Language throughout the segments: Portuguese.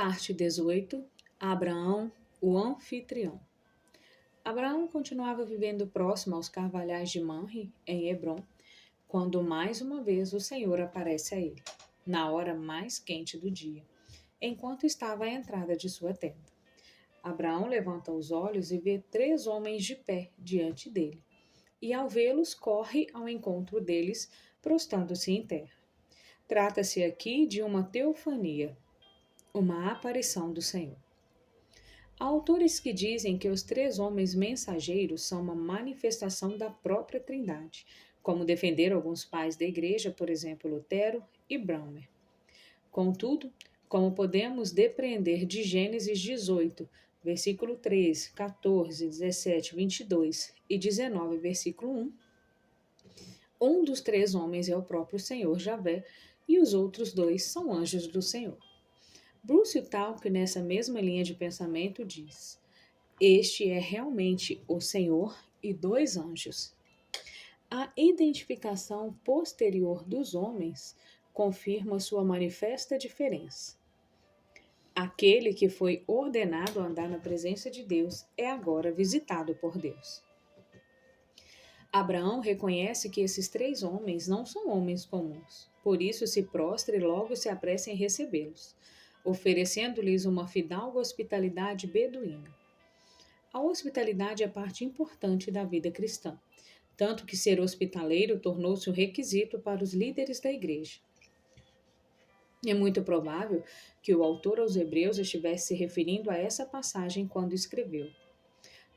Parte 18. Abraão, o anfitrião. Abraão continuava vivendo próximo aos carvalhais de Manre, em Hebrom, quando mais uma vez o Senhor aparece a ele, na hora mais quente do dia, enquanto estava à entrada de sua tenda. Abraão levanta os olhos e vê 3 homens de pé diante dele, e ao vê-los corre ao encontro deles, prostrando-se em terra. Trata-se aqui de uma teofania, uma aparição do Senhor. Há autores que dizem que os 3 homens mensageiros são uma manifestação da própria Trindade, como defenderam alguns pais da Igreja, por exemplo, Lutero e Braumer. Contudo, como podemos depreender de Gênesis 18, versículo 13, 14, 17, 22 e 19, versículo 1, um dos 3 homens é o próprio Senhor Javé e os outros 2 são anjos do Senhor. Bruce Talk, nessa mesma linha de pensamento, diz: este é realmente o Senhor e 2 anjos. A identificação posterior dos homens confirma sua manifesta diferença. Aquele que foi ordenado a andar na presença de Deus é agora visitado por Deus. Abraão reconhece que esses 3 homens não são homens comuns, por isso se prostra e logo se apressa em recebê-los, oferecendo-lhes uma fidalga hospitalidade beduína. A hospitalidade é parte importante da vida cristã, tanto que ser hospitaleiro tornou-se um requisito para os líderes da igreja. É muito provável que o autor aos Hebreus estivesse se referindo a essa passagem quando escreveu: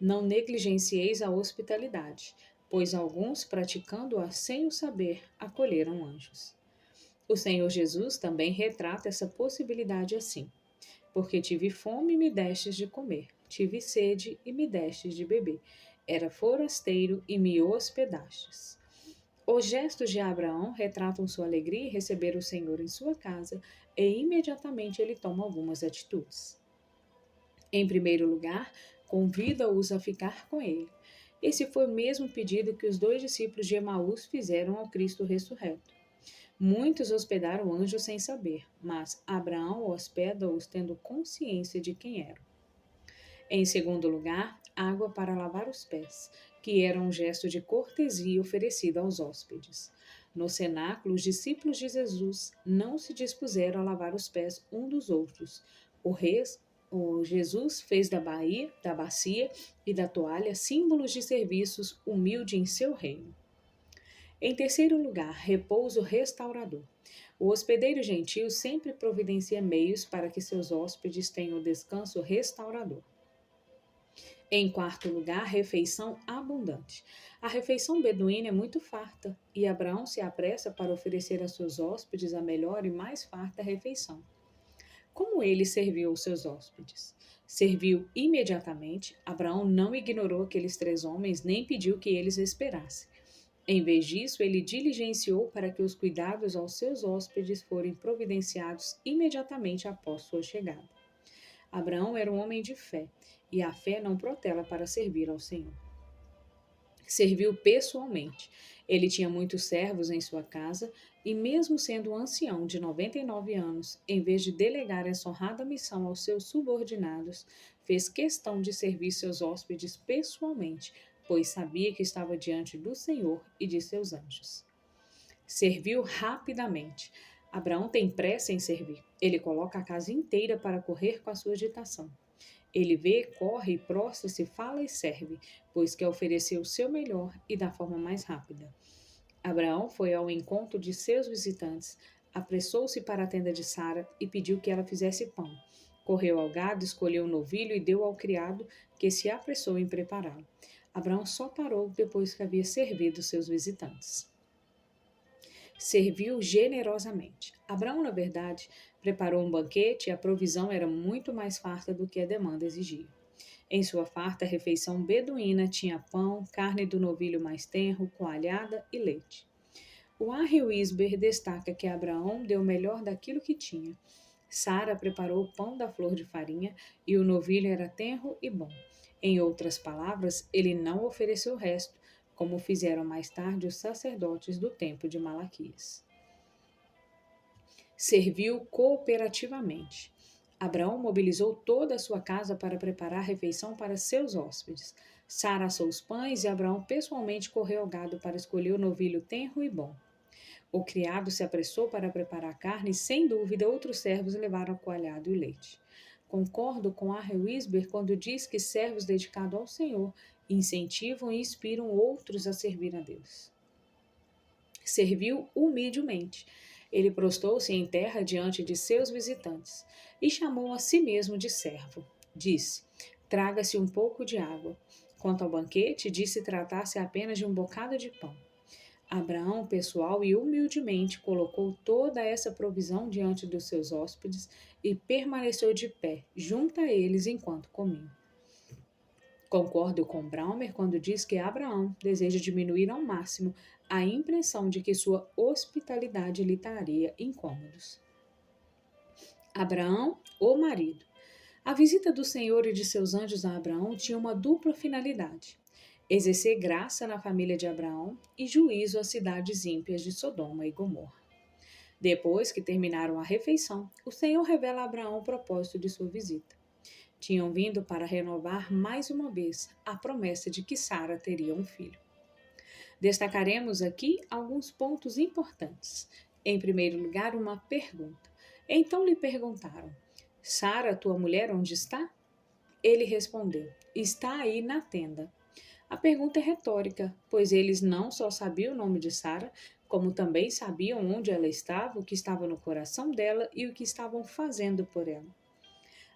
não negligencieis a hospitalidade, pois alguns, praticando-a sem o saber, acolheram anjos. O Senhor Jesus também retrata essa possibilidade assim: porque tive fome e me destes de comer, tive sede e me destes de beber, era forasteiro e me hospedastes. Os gestos de Abraão retratam sua alegria em receber o Senhor em sua casa e imediatamente ele toma algumas atitudes. Em primeiro lugar, convida-os a ficar com ele. Esse foi o mesmo pedido que os 2 discípulos de Emaús fizeram ao Cristo ressurreto. Muitos hospedaram anjos sem saber, mas Abraão hospeda-os tendo consciência de quem eram. Em segundo lugar, água para lavar os pés, que era um gesto de cortesia oferecido aos hóspedes. No cenáculo, os discípulos de Jesus não se dispuseram a lavar os pés um dos outros. O Jesus fez da bacia e da toalha símbolos de serviços humilde em seu reino. Em terceiro lugar, repouso restaurador. O hospedeiro gentil sempre providencia meios para que seus hóspedes tenham descanso restaurador. Em quarto lugar, refeição abundante. A refeição beduína é muito farta, e Abraão se apressa para oferecer a seus hóspedes a melhor e mais farta refeição. Como ele serviu aos seus hóspedes? Serviu imediatamente. Abraão não ignorou aqueles 3 homens, nem pediu que eles esperassem. Em vez disso, ele diligenciou para que os cuidados aos seus hóspedes forem providenciados imediatamente após sua chegada. Abraão era um homem de fé, e a fé não protela para servir ao Senhor. Serviu pessoalmente. Ele tinha muitos servos em sua casa, e mesmo sendo um ancião de 99 anos, em vez de delegar essa honrada missão aos seus subordinados, fez questão de servir seus hóspedes pessoalmente, pois sabia que estava diante do Senhor e de seus anjos. Serviu rapidamente. Abraão tem pressa em servir. Ele coloca a casa inteira para correr com a sua agitação. Ele vê, corre, prostra-se, fala e serve, pois quer oferecer o seu melhor e da forma mais rápida. Abraão foi ao encontro de seus visitantes, apressou-se para a tenda de Sara e pediu que ela fizesse pão. Correu ao gado, escolheu o novilho e deu ao criado, que se apressou em prepará-lo. Abraão só parou depois que havia servido seus visitantes. Serviu generosamente. Abraão, na verdade, preparou um banquete e a provisão era muito mais farta do que a demanda exigia. Em sua farta refeição beduína tinha pão, carne do novilho mais tenro, coalhada e leite. O Henry Wisber destaca que Abraão deu o melhor daquilo que tinha. Sara preparou o pão da flor de farinha e o novilho era tenro e bom. Em outras palavras, ele não ofereceu o resto, como fizeram mais tarde os sacerdotes do templo de Malaquias. Serviu cooperativamente. Abraão mobilizou toda a sua casa para preparar a refeição para seus hóspedes. Sara assou os pães e Abraão pessoalmente correu ao gado para escolher o novilho tenro e bom. O criado se apressou para preparar a carne e, sem dúvida, outros servos levaram o coalhado e o leite. Concordo com Arre Wisber quando diz que servos dedicados ao Senhor incentivam e inspiram outros a servir a Deus. Serviu humildemente. Ele prostou-se em terra diante de seus visitantes e chamou a si mesmo de servo. Disse: Traga-se um pouco de água. Quanto ao banquete, disse tratar-se apenas de um bocado de pão. Abraão, pessoal e humildemente, colocou toda essa provisão diante dos seus hóspedes e permaneceu de pé, junto a eles, enquanto comiam. Concordo com Braumer quando diz que Abraão deseja diminuir ao máximo a impressão de que sua hospitalidade lhe traria incômodos. Abraão, o marido. A visita do Senhor e de seus anjos a Abraão tinha uma dupla finalidade: exercer graça na família de Abraão e juízo às cidades ímpias de Sodoma e Gomorra. Depois que terminaram a refeição, o Senhor revela a Abraão o propósito de sua visita. Tinham vindo para renovar mais uma vez a promessa de que Sara teria um filho. Destacaremos aqui alguns pontos importantes. Em primeiro lugar, uma pergunta. Então lhe perguntaram: Sara, tua mulher, onde está? Ele respondeu: Está aí na tenda. A pergunta é retórica, pois eles não só sabiam o nome de Sara, como também sabiam onde ela estava, o que estava no coração dela e o que estavam fazendo por ela.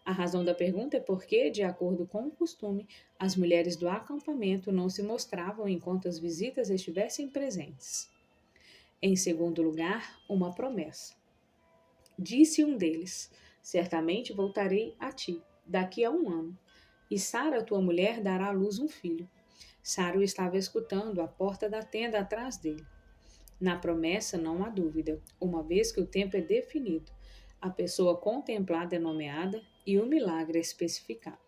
A razão da pergunta é porque, de acordo com o costume, as mulheres do acampamento não se mostravam enquanto as visitas estivessem presentes. Em segundo lugar, uma promessa. Disse um deles: Certamente voltarei a ti, daqui a 1 ano, e Sara, tua mulher, dará à luz um filho. Sara o estava escutando à porta da tenda atrás dele. Na promessa não há dúvida, uma vez que o tempo é definido, a pessoa contemplada é nomeada e o milagre é especificado.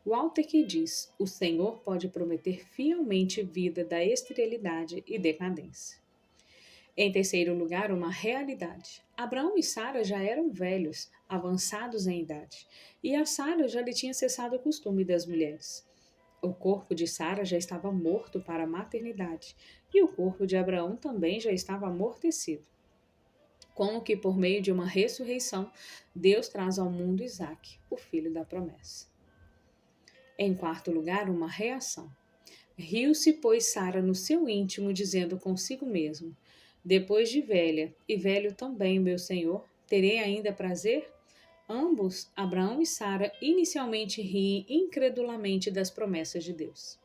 Walter que diz: o Senhor pode prometer fielmente vida da esterilidade e decadência. Em terceiro lugar, uma realidade. Abraão e Sara já eram velhos, avançados em idade, e a Sara já lhe tinha cessado o costume das mulheres. O corpo de Sara já estava morto para a maternidade, e o corpo de Abraão também já estava amortecido. Como que por meio de uma ressurreição, Deus traz ao mundo Isaque, o filho da promessa. Em quarto lugar, uma reação. Riu-se, pois, Sara no seu íntimo, dizendo consigo mesmo: Depois de velha, e velho também, meu senhor, terei ainda prazer? Ambos, Abraão e Sara, inicialmente riem incredulamente das promessas de Deus.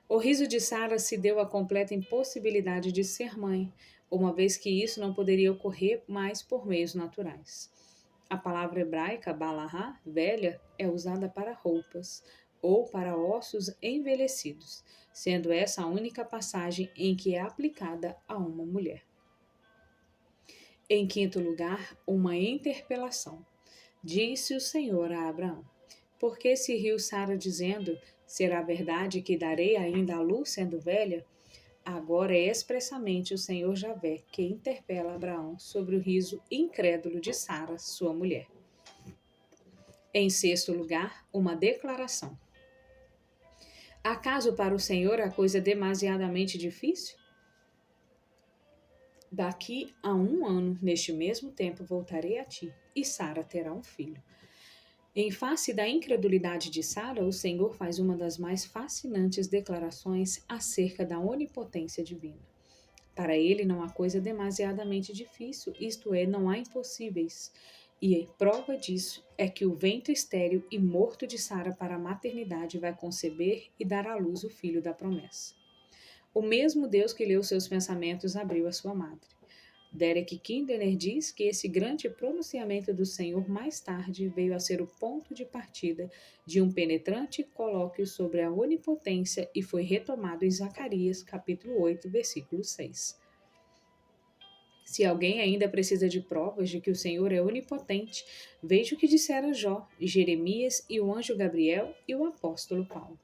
O riso de Sara se deu à completa impossibilidade de ser mãe, uma vez que isso não poderia ocorrer mais por meios naturais. A palavra hebraica balahá, velha, é usada para roupas ou para ossos envelhecidos, sendo essa a única passagem em que é aplicada a uma mulher. Em quinto lugar, uma interpelação. Disse o Senhor a Abraão: Por que se riu Sara dizendo: Será verdade que darei ainda à luz sendo velha? Agora é expressamente o Senhor Javé que interpela Abraão sobre o riso incrédulo de Sara, sua mulher. Em sexto lugar, uma declaração. Acaso para o Senhor a coisa é demasiadamente difícil? Daqui a 1 ano, neste mesmo tempo, voltarei a ti, e Sara terá um filho. Em face da incredulidade de Sara, o Senhor faz uma das mais fascinantes declarações acerca da onipotência divina. Para ele não há coisa demasiadamente difícil, isto é, não há impossíveis. E a prova disso é que o ventre estéril e morto de Sara para a maternidade vai conceber e dar à luz o filho da promessa. O mesmo Deus que leu seus pensamentos abriu a sua madre. Derek Kidner diz que esse grande pronunciamento do Senhor mais tarde veio a ser o ponto de partida de um penetrante colóquio sobre a onipotência e foi retomado em Zacarias, capítulo 8, versículo 6. Se alguém ainda precisa de provas de que o Senhor é onipotente, veja o que disseram Jó, Jeremias e o anjo Gabriel e o apóstolo Paulo.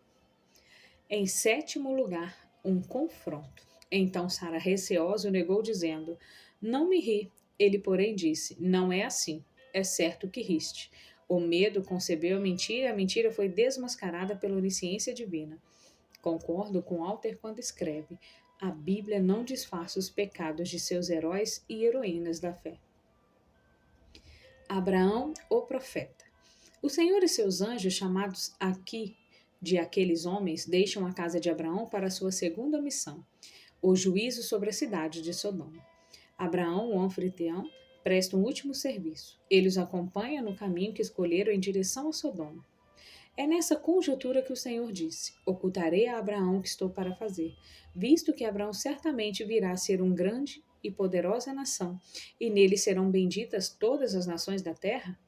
Em sétimo lugar, um confronto. Então Sara, receosa, o negou, dizendo: Não me ri. Ele, porém, disse: Não é assim. é certo que riste. O medo concebeu a mentira foi desmascarada pela onisciência divina. Concordo com Walter quando escreve: a Bíblia não disfarça os pecados de seus heróis e heroínas da fé. Abraão, o profeta. O Senhor e seus anjos, chamados aqui de aqueles homens, deixam a casa de Abraão para sua segunda missão, o juízo sobre a cidade de Sodoma. Abraão, o anfitrião, presta um último serviço. Ele os acompanha no caminho que escolheram em direção a Sodoma. É nessa conjuntura que o Senhor disse: ocultarei a Abraão o que estou para fazer, visto que Abraão certamente virá a ser um grande e poderosa nação, e nele serão benditas todas as nações da terra?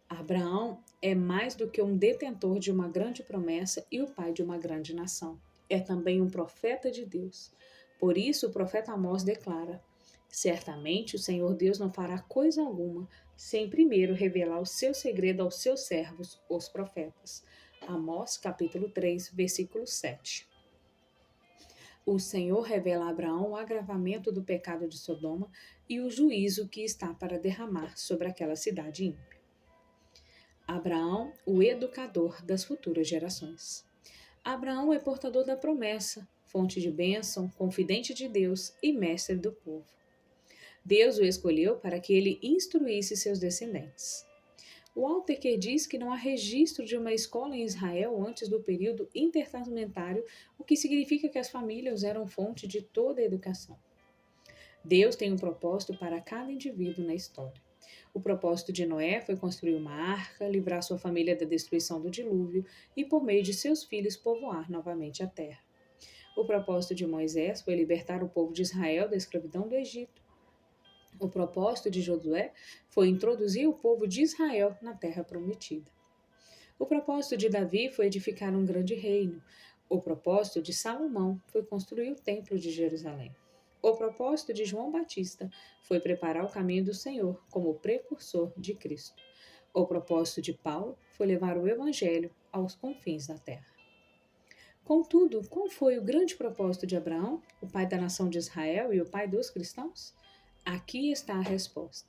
Abraão é mais do que um detentor de uma grande promessa e o pai de uma grande nação. É também um profeta de Deus. Por isso, o profeta Amós declara: certamente o Senhor Deus não fará coisa alguma sem primeiro revelar o seu segredo aos seus servos, os profetas. Amós, capítulo 3, versículo 7. O Senhor revela a Abraão o agravamento do pecado de Sodoma e o juízo que está para derramar sobre aquela cidade ímpia. Abraão, o educador das futuras gerações. Abraão é portador da promessa, fonte de bênção, confidente de Deus e mestre do povo. Deus o escolheu para que ele instruísse seus descendentes. Walter diz que não há registro de uma escola em Israel antes do período intertestamentário, o que significa que as famílias eram fonte de toda a educação. Deus tem um propósito para cada indivíduo na história. O propósito de Noé foi construir uma arca, livrar sua família da destruição do dilúvio e, por meio de seus filhos, povoar novamente a terra. O propósito de Moisés foi libertar o povo de Israel da escravidão do Egito. O propósito de Josué foi introduzir o povo de Israel na terra prometida. O propósito de Davi foi edificar um grande reino. O propósito de Salomão foi construir o templo de Jerusalém. O propósito de João Batista foi preparar o caminho do Senhor como precursor de Cristo. O propósito de Paulo foi levar o evangelho aos confins da terra. Contudo, qual foi o grande propósito de Abraão, o pai da nação de Israel e o pai dos cristãos? Aqui está a resposta.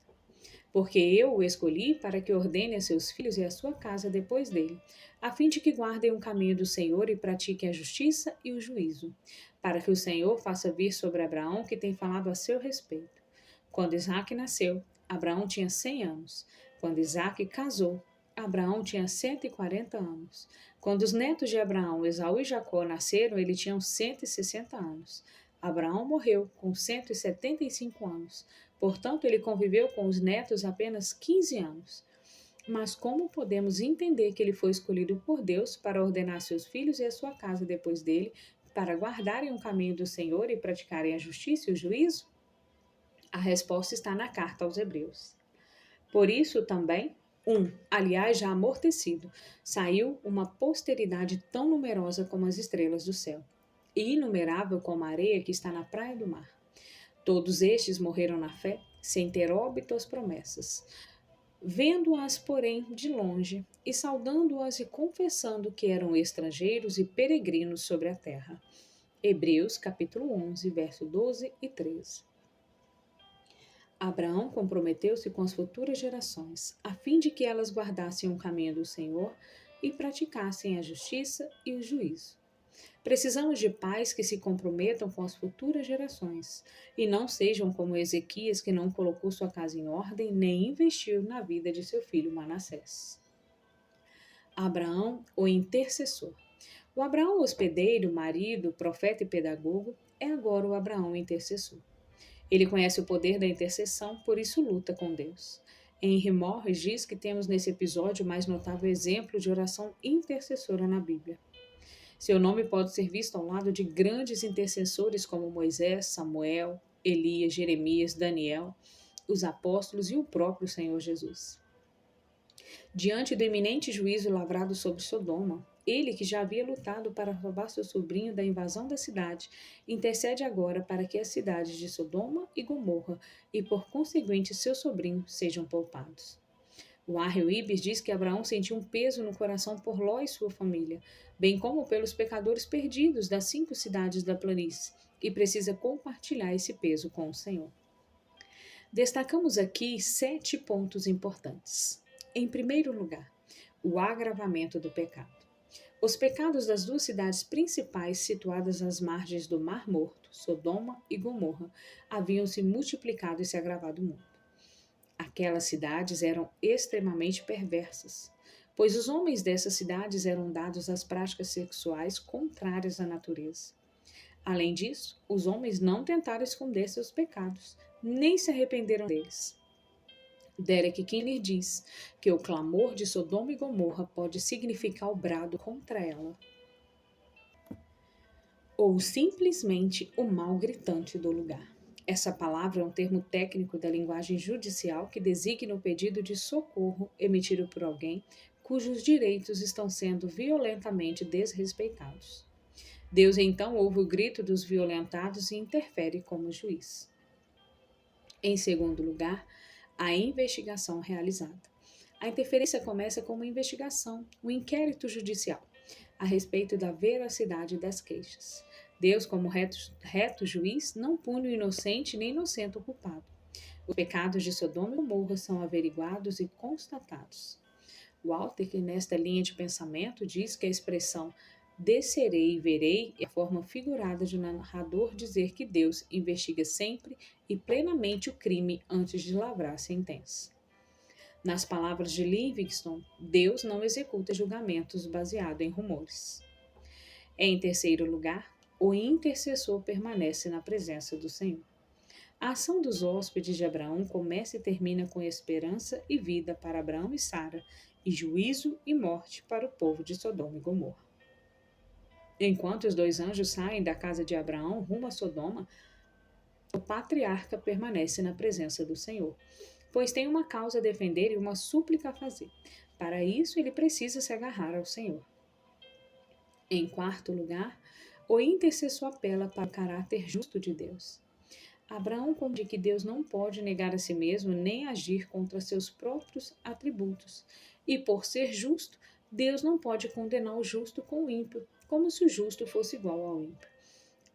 Porque eu o escolhi para que ordene a seus filhos e a sua casa depois dele, a fim de que guardem o caminho do Senhor e pratiquem a justiça e o juízo, para que o Senhor faça vir sobre Abraão que tem falado a seu respeito. Quando Isaque nasceu, Abraão tinha 100 anos. Quando Isaque casou, Abraão tinha 140 anos. Quando os netos de Abraão, Esaú e Jacó, nasceram, ele tinha 160 anos. Abraão morreu com 175 anos. Portanto, ele conviveu com os netos apenas 15 anos. Mas como podemos entender que ele foi escolhido por Deus para ordenar seus filhos e a sua casa depois dele, para guardarem o caminho do Senhor e praticarem a justiça e o juízo? A resposta está na carta aos Hebreus. Por isso também, aliás já amortecido, saiu uma posteridade tão numerosa como as estrelas do céu, e inumerável como a areia que está na praia do mar. Todos estes morreram na fé, sem ter óbito as promessas, vendo-as, porém, de longe, e saudando-as e confessando que eram estrangeiros e peregrinos sobre a terra. Hebreus, capítulo 11, verso 12 e 13. Abraão comprometeu-se com as futuras gerações, a fim de que elas guardassem o caminho do Senhor e praticassem a justiça e o juízo. Precisamos de pais que se comprometam com as futuras gerações e não sejam como Ezequias, que não colocou sua casa em ordem nem investiu na vida de seu filho Manassés. Abraão, o intercessor. O Abraão hospedeiro, marido, profeta e pedagogo é agora o Abraão intercessor. Ele conhece o poder da intercessão, por isso luta com Deus. Henry Morris diz que temos nesse episódio o mais notável exemplo de oração intercessora na Bíblia. Seu nome pode ser visto ao lado de grandes intercessores como Moisés, Samuel, Elias, Jeremias, Daniel, os apóstolos e o próprio Senhor Jesus. Diante do iminente juízo lavrado sobre Sodoma, ele, que já havia lutado para salvar seu sobrinho da invasão da cidade, intercede agora para que as cidades de Sodoma e Gomorra e, por conseguinte, seu sobrinho sejam poupados. O Arrel Ibis diz que Abraão sentiu um peso no coração por Ló e sua família, bem como pelos pecadores perdidos das 5 cidades da planície, e precisa compartilhar esse peso com o Senhor. Destacamos aqui 7 pontos importantes. Em primeiro lugar, o agravamento do pecado. Os pecados das duas cidades principais situadas às margens do Mar Morto, Sodoma e Gomorra, haviam se multiplicado e se agravado muito. Aquelas cidades eram extremamente perversas, pois os homens dessas cidades eram dados às práticas sexuais contrárias à natureza. Além disso, os homens não tentaram esconder seus pecados, nem se arrependeram deles. Derek Kiner diz que o clamor de Sodoma e Gomorra pode significar o brado contra ela, ou simplesmente o mal gritante do lugar. Essa palavra é um termo técnico da linguagem judicial que designa o pedido de socorro emitido por alguém cujos direitos estão sendo violentamente desrespeitados. Deus então ouve o grito dos violentados e interfere como juiz. Em segundo lugar, a investigação realizada. A interferência começa com uma investigação, um inquérito judicial, a respeito da veracidade das queixas. Deus, como reto juiz, não pune o inocente nem inocente o culpado. Os pecados de Sodoma e Gomorra são averiguados e constatados. Walter, que nesta linha de pensamento diz que a expressão descerei e verei é a forma figurada de um narrador dizer que Deus investiga sempre e plenamente o crime antes de lavrar a sentença. Nas palavras de Livingston, Deus não executa julgamentos baseados em rumores. Em terceiro lugar, o intercessor permanece na presença do Senhor. A ação dos hóspedes de Abraão começa e termina com esperança e vida para Abraão e Sara, e juízo e morte para o povo de Sodoma e Gomorra. Enquanto os dois anjos saem da casa de Abraão rumo a Sodoma, o patriarca permanece na presença do Senhor, pois tem uma causa a defender e uma súplica a fazer. Para isso, ele precisa se agarrar ao Senhor. Em quarto lugar, o intercessor apela para o caráter justo de Deus. Abraão compreende que Deus não pode negar a si mesmo nem agir contra seus próprios atributos. E por ser justo, Deus não pode condenar o justo com o ímpio, como se o justo fosse igual ao ímpio.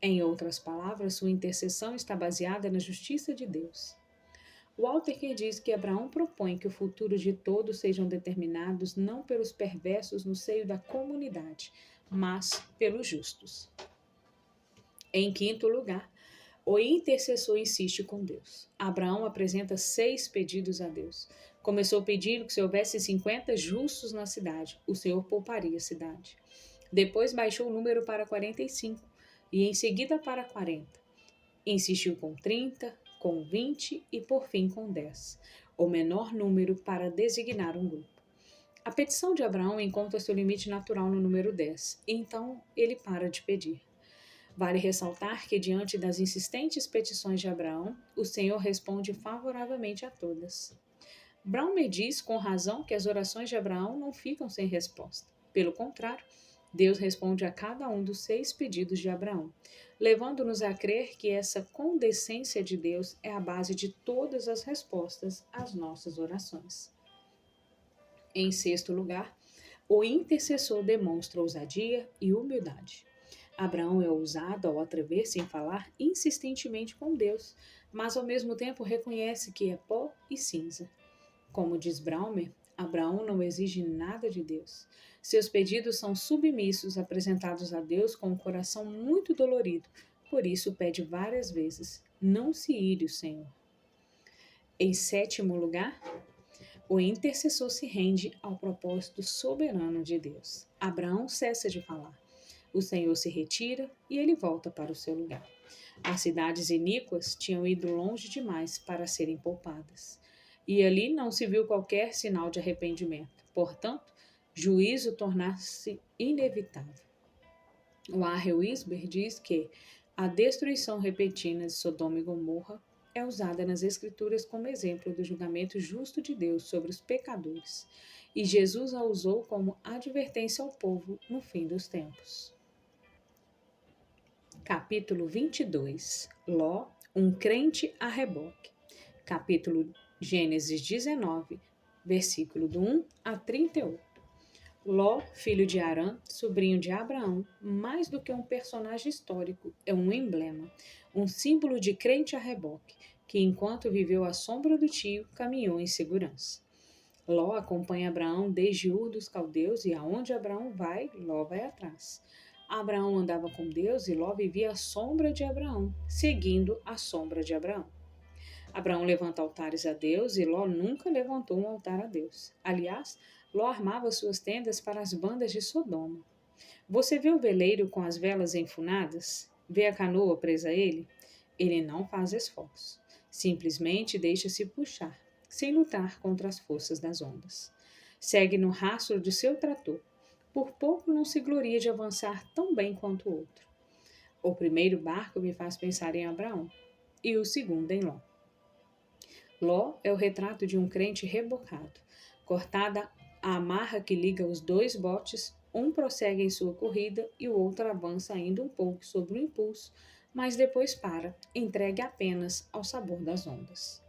Em outras palavras, sua intercessão está baseada na justiça de Deus. Walter diz que Abraão propõe que o futuro de todos sejam determinados não pelos perversos no seio da comunidade, mas pelos justos. Em quinto lugar, o intercessor insiste com Deus. Abraão apresenta 6 pedidos a Deus. Começou pedindo que se houvesse 50 justos na cidade, o Senhor pouparia a cidade. Depois baixou o número para 45 e em seguida para 40. Insistiu com 30, com 20 e por fim com 10, o menor número para designar um grupo. A petição de Abraão encontra seu limite natural no número 10, então ele para de pedir. Vale ressaltar que, diante das insistentes petições de Abraão, o Senhor responde favoravelmente a todas. Braumer diz com razão que as orações de Abraão não ficam sem resposta. Pelo contrário, Deus responde a cada um dos 6 pedidos de Abraão, levando-nos a crer que essa condescência de Deus é a base de todas as respostas às nossas orações. Em sexto lugar, o intercessor demonstra ousadia e humildade. Abraão é ousado ao atrever-se em falar insistentemente com Deus, mas ao mesmo tempo reconhece que é pó e cinza. Como diz Braumer, Abraão não exige nada de Deus. Seus pedidos são submissos, apresentados a Deus com um coração muito dolorido. Por isso pede várias vezes: não se ire o Senhor. Em sétimo lugar, o intercessor se rende ao propósito soberano de Deus. Abraão cessa de falar. O Senhor se retira e ele volta para o seu lugar. As cidades iníquas tinham ido longe demais para serem poupadas. E ali não se viu qualquer sinal de arrependimento. Portanto, juízo tornar-se inevitável. O A.R. Wisber diz que a destruição repentina de Sodoma e Gomorra é usada nas Escrituras como exemplo do julgamento justo de Deus sobre os pecadores, e Jesus a usou como advertência ao povo no fim dos tempos. Capítulo 22. Ló, um crente a reboque. Capítulo Gênesis 19, versículo do 1 a 38. Ló, filho de Arã, sobrinho de Abraão, mais do que um personagem histórico, é um emblema, um símbolo de crente a reboque, que enquanto viveu à sombra do tio, caminhou em segurança. Ló acompanha Abraão desde Ur dos Caldeus e aonde Abraão vai, Ló vai atrás. Abraão andava com Deus e Ló vivia à sombra de Abraão, seguindo a sombra de Abraão. Abraão levanta altares a Deus e Ló nunca levantou um altar a Deus. Aliás, Ló armava suas tendas para as bandas de Sodoma. Você vê o veleiro com as velas enfunadas? Vê a canoa presa a ele? Ele não faz esforço. Simplesmente deixa-se puxar, sem lutar contra as forças das ondas. Segue no rastro de seu trator. Por pouco não se gloria de avançar tão bem quanto o outro. O primeiro barco me faz pensar em Abraão e o segundo em Ló. Ló é o retrato de um crente rebocado. Cortada a amarra que liga os dois botes, um prossegue em sua corrida e o outro avança ainda um pouco sob o impulso, mas depois para, entregue apenas ao sabor das ondas.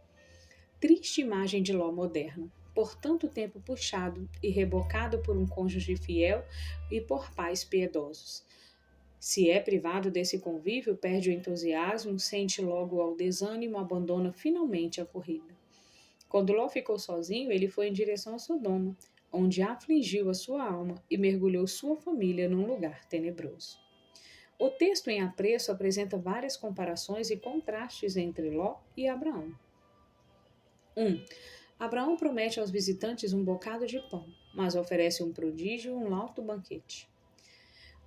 Triste imagem de Ló moderno, por tanto tempo puxado e rebocado por um cônjuge fiel e por pais piedosos. Se é privado desse convívio, perde o entusiasmo, sente logo ao desânimo, abandona finalmente a corrida. Quando Ló ficou sozinho, ele foi em direção a Sodoma, onde afligiu a sua alma e mergulhou sua família num lugar tenebroso. O texto em apreço apresenta várias comparações e contrastes entre Ló e Abraão. 1. Abraão promete aos visitantes um bocado de pão, mas oferece um prodígio e um alto banquete.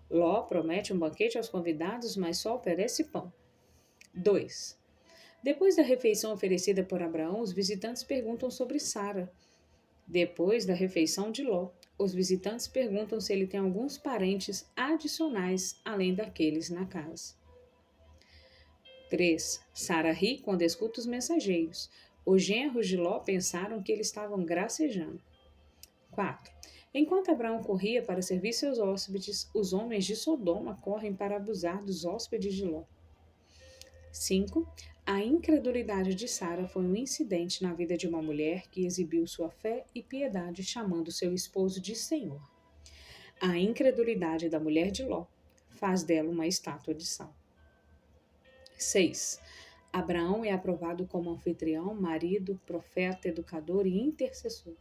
Ló promete um banquete aos convidados, mas só oferece pão. 2. Depois da refeição oferecida por Abraão, os visitantes perguntam sobre Sara. Depois da refeição de Ló, os visitantes perguntam se ele tem alguns parentes adicionais além daqueles na casa. 3. Sara ri quando escuta os mensageiros. Os genros de Ló pensaram que eles estavam gracejando. 4. Enquanto Abraão corria para servir seus hóspedes, os homens de Sodoma correm para abusar dos hóspedes de Ló. 5. A incredulidade de Sara foi um incidente na vida de uma mulher que exibiu sua fé e piedade chamando seu esposo de Senhor. A incredulidade da mulher de Ló faz dela uma estátua de sal. 6. Abraão é aprovado como anfitrião, marido, profeta, educador e intercessor.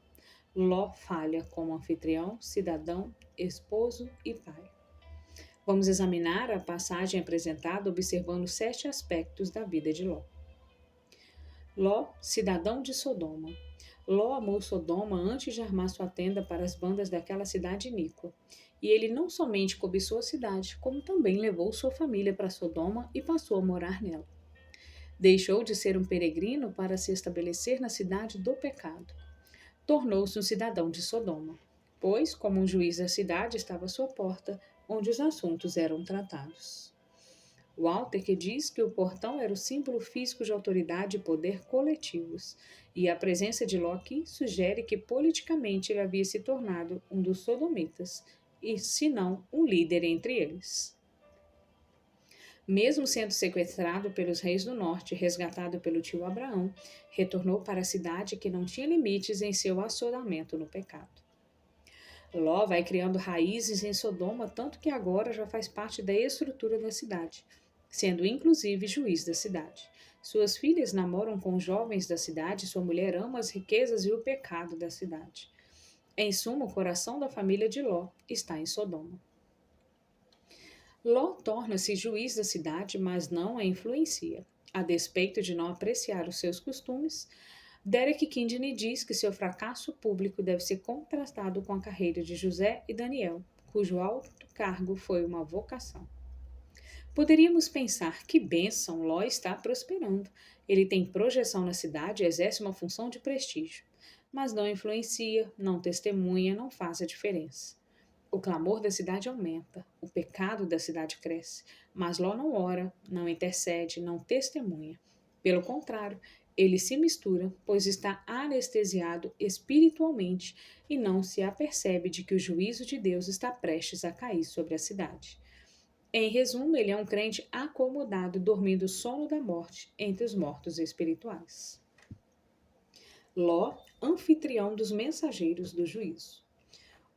Ló falha como anfitrião, cidadão, esposo e pai. Vamos examinar a passagem apresentada observando 7 aspectos da vida de Ló. Ló, cidadão de Sodoma. Ló amou Sodoma antes de armar sua tenda para as bandas daquela cidade iníqua. E ele não somente cobiçou a cidade, como também levou sua família para Sodoma e passou a morar nela. Deixou de ser um peregrino para se estabelecer na cidade do pecado. Tornou-se um cidadão de Sodoma, pois, como um juiz da cidade, estava à sua porta, onde os assuntos eram tratados. Walter que diz que o portão era o símbolo físico de autoridade e poder coletivos, e a presença de Ló aqui sugere que politicamente ele havia se tornado um dos sodomitas, e se não, um líder entre eles. Mesmo sendo sequestrado pelos reis do norte e resgatado pelo tio Abraão, retornou para a cidade que não tinha limites em seu assolamento no pecado. Ló vai criando raízes em Sodoma, tanto que agora já faz parte da estrutura da cidade, sendo inclusive juiz da cidade. Suas filhas namoram com jovens da cidade, sua mulher ama as riquezas e o pecado da cidade. Em suma, o coração da família de Ló está em Sodoma. Ló torna-se juiz da cidade, mas não a influencia. A despeito de não apreciar os seus costumes, Derek Kidney diz que seu fracasso público deve ser contrastado com a carreira de José e Daniel, cujo alto cargo foi uma vocação. Poderíamos pensar que bênção, Ló está prosperando. Ele tem projeção na cidade e exerce uma função de prestígio, mas não influencia, não testemunha, não faz a diferença. O clamor da cidade aumenta, o pecado da cidade cresce, mas Ló não ora, não intercede, não testemunha. Pelo contrário, ele se mistura, pois está anestesiado espiritualmente e não se apercebe de que o juízo de Deus está prestes a cair sobre a cidade. Em resumo, ele é um crente acomodado, dormindo o sono da morte entre os mortos espirituais. Ló, anfitrião dos mensageiros do juízo.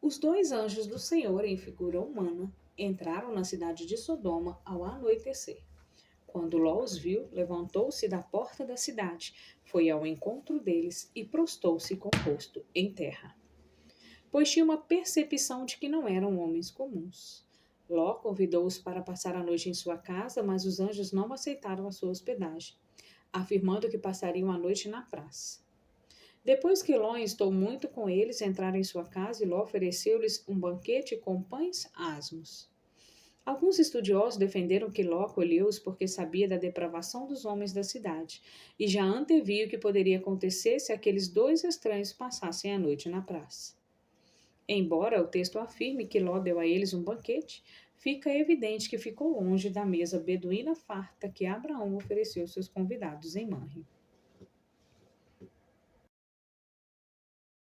Os 2 anjos do Senhor, em figura humana, entraram na cidade de Sodoma ao anoitecer. Quando Ló os viu, levantou-se da porta da cidade, foi ao encontro deles e prostou-se com o rosto em terra, pois tinha uma percepção de que não eram homens comuns. Ló convidou-os para passar a noite em sua casa, mas os anjos não aceitaram a sua hospedagem, afirmando que passariam a noite na praça. Depois que Ló instou muito com eles, entraram em sua casa e Ló ofereceu-lhes um banquete com pães asmos. Alguns estudiosos defenderam que Ló acolheu-os porque sabia da depravação dos homens da cidade e já antevia o que poderia acontecer se aqueles dois estranhos passassem a noite na praça. Embora o texto afirme que Ló deu a eles um banquete, fica evidente que ficou longe da mesa beduína farta que Abraão ofereceu aos seus convidados em Manre.